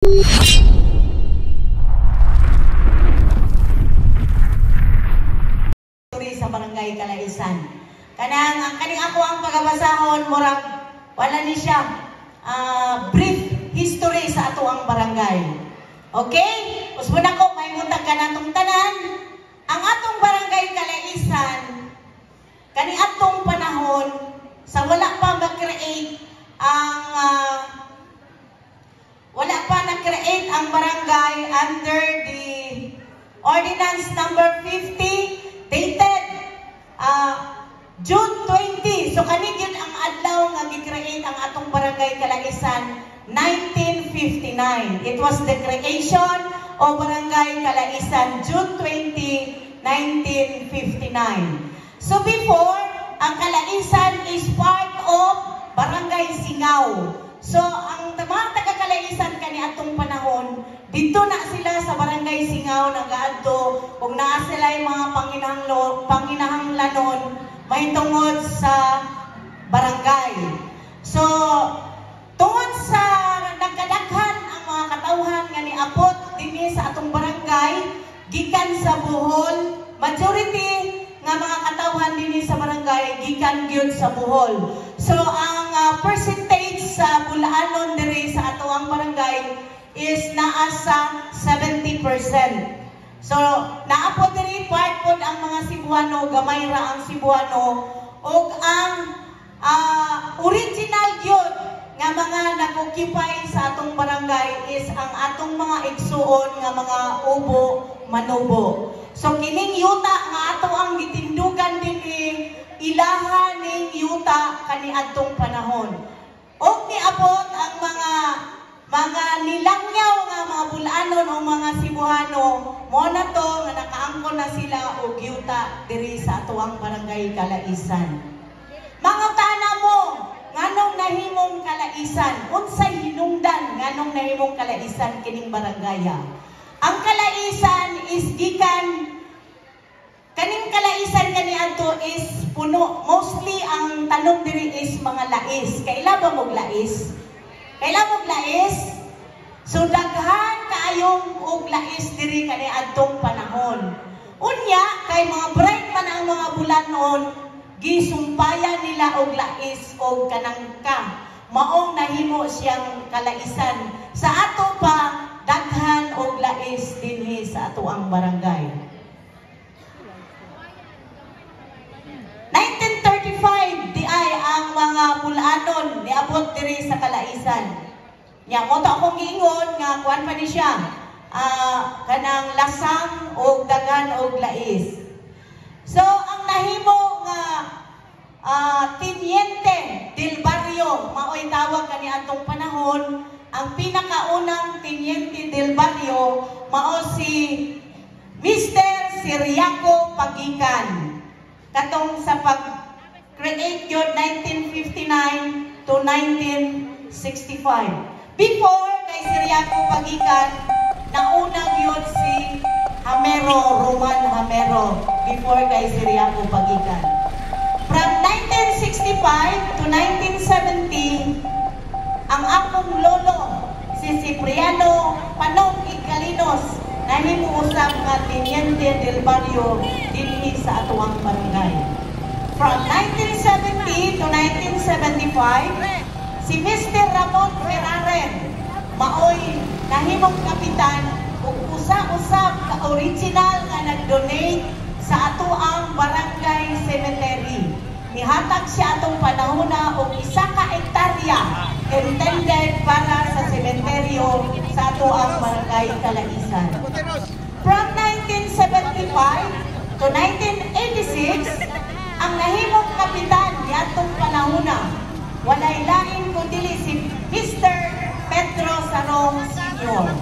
Sa barangay Calaisan. Kaning ako ang pagabasahon, murag wala ni siya brief history sa ato ang barangay. Okay? Usbon ako may mutag kanatong tanan. Ang atong barangay Calaisan, kani atong panahon sa wala pa ma-create ang barangay under the Ordinance number 50 dated June 20. So kani gyud ang adlaw nga gi-create ang atong barangay Calaisan 1959. It was the creation of barangay Calaisan June 20, 1959. So before, ang Calaisan is part of barangay Singaw. So ang mga taga-Calaisan kani atong panahon, dito na sila sa barangay Singaw nagaadto ug naa sila yung mga panginahanglanon mahitungod sa barangay. So tungod sa nagkadaghan ang mga katawhan nga niabot dinhi sa atong barangay gikan sa Bohol, majority nga mga katawhan dinhi sa barangay gikan gyud sa Bohol. So ang percentage sa Bulanon diri sa ato ang barangay is naa sa 70%. So naapod diri part pod ang mga Cebuano, gamay ra ang Cebuano, ug ang original gyud nga mga nag-occupy sa atong barangay is ang atong mga igsuon nga mga Ubo, Manubo. So kining yuta nga ato ang gitindugan dinhi ilaha ning yuta kaniadtong panahon. Og niabot ang mga nilangyaw nga mga Bulanon o mga Cebuano, mo na to nga nakaangkon na sila og yuta diri sa atuang barangay Calaisan. Mga tana mo, nganong nahimong Calaisan? Unsay hinungdan nganong nahimong Calaisan kining barangaya? Ang Calaisan is gikan kaning Calaisan kaniadto is puno. Mostly ang tanom diri is mga lais. Kaila ba mog lais? Kaila mog lais? So daghan kaayong og lais diri kaniadtong panahon. Unya kay mga bright man ang mga Bulanon, gisumpayan nila og lais og kanangka. Maong nahimo siyang Calaisan. Sa ato pa daghan og lais dinhi sa ato ang barangay. 1935 di ay ang mga Bulanon niabot diri sa Calaisan. Nya mo ta akong giingon nga kuan pa ni siya kanang lasang og dagan og lais. So ang nahimo nga Teniente del Barrio maoy tawag kani atong panahon. Ang pinakaunang Teniente del Barrio mao si Mr. Siriaco Pagikan. Katong sa pag-create yun 1959 to 1965. Before kay Siriaco Pagikan, naunang yun si Roman Hamero before kay Siriaco Pagikan. From 1965 to 1970, ang akong lolo, si Cipriano Panong Igalinos, nahimuusap nga Teniente del Barrio dinhi sa atuang barangay. From 1970 to 1975, si Mr. Ramon Ferraren maoy nahimong kapitan ug usa-usab ka original nga nag-donate sa atuang barangay cemetery. Nihatag siya atong panahona og 1 ka hektarya intended para sa sementeryo sa atuang barangay Calaisan. From 1975 to 1986, ang nahimong kapitan niadtong panahona walay lain kundi si Mr. Pedro Sarong Sr.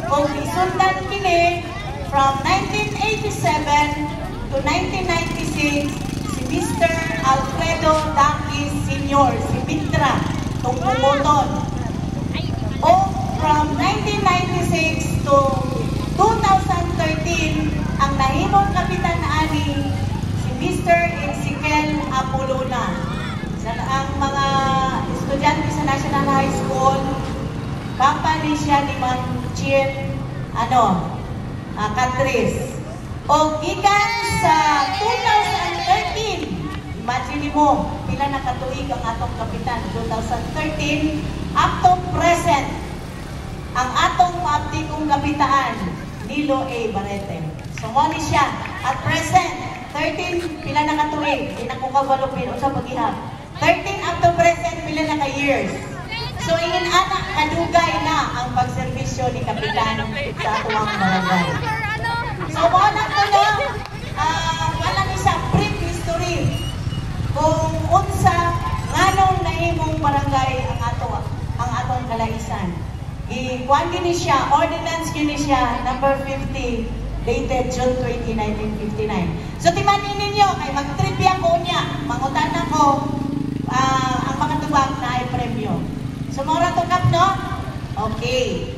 Kung isundan kini from 1987 to 1996 si Mr. Alfredo Dangis Sr. si Mitra tong Pumoton. O from 1996 to 2013 ang nahimong kapitan ani si Mr. Ezekiel Apolona. Ang mga estudyante sa National High School Papa ni siya ni Mang Chien, Catrice. O gikan sa 2013, imagine mo, pila nakatuig ang atong kapitan, 2013, up to present, ang atong maabdi kong kapitaan, Nilo A. Barrete. So, mo ni siya, at present, 13, pila nakatuig, inakukabalupin, o sa paghihap. 13 up to present, pila na ka-years. So, anak, kadugay na ang pagservisyo ni Kapitan sa atuang barangay. So, wala ko na, wala ni sa brief history kung unsa, nganong nahimong barangay ang atong kalaisan. Ikuan gini siya, ordinance gini siya, number 50, dated June 20, 1959. So, timanin ninyo, kay mag-trivia ko niya, mangutan ako, ang mga tubag na ay premyo. So, mura to kap, no? Okay.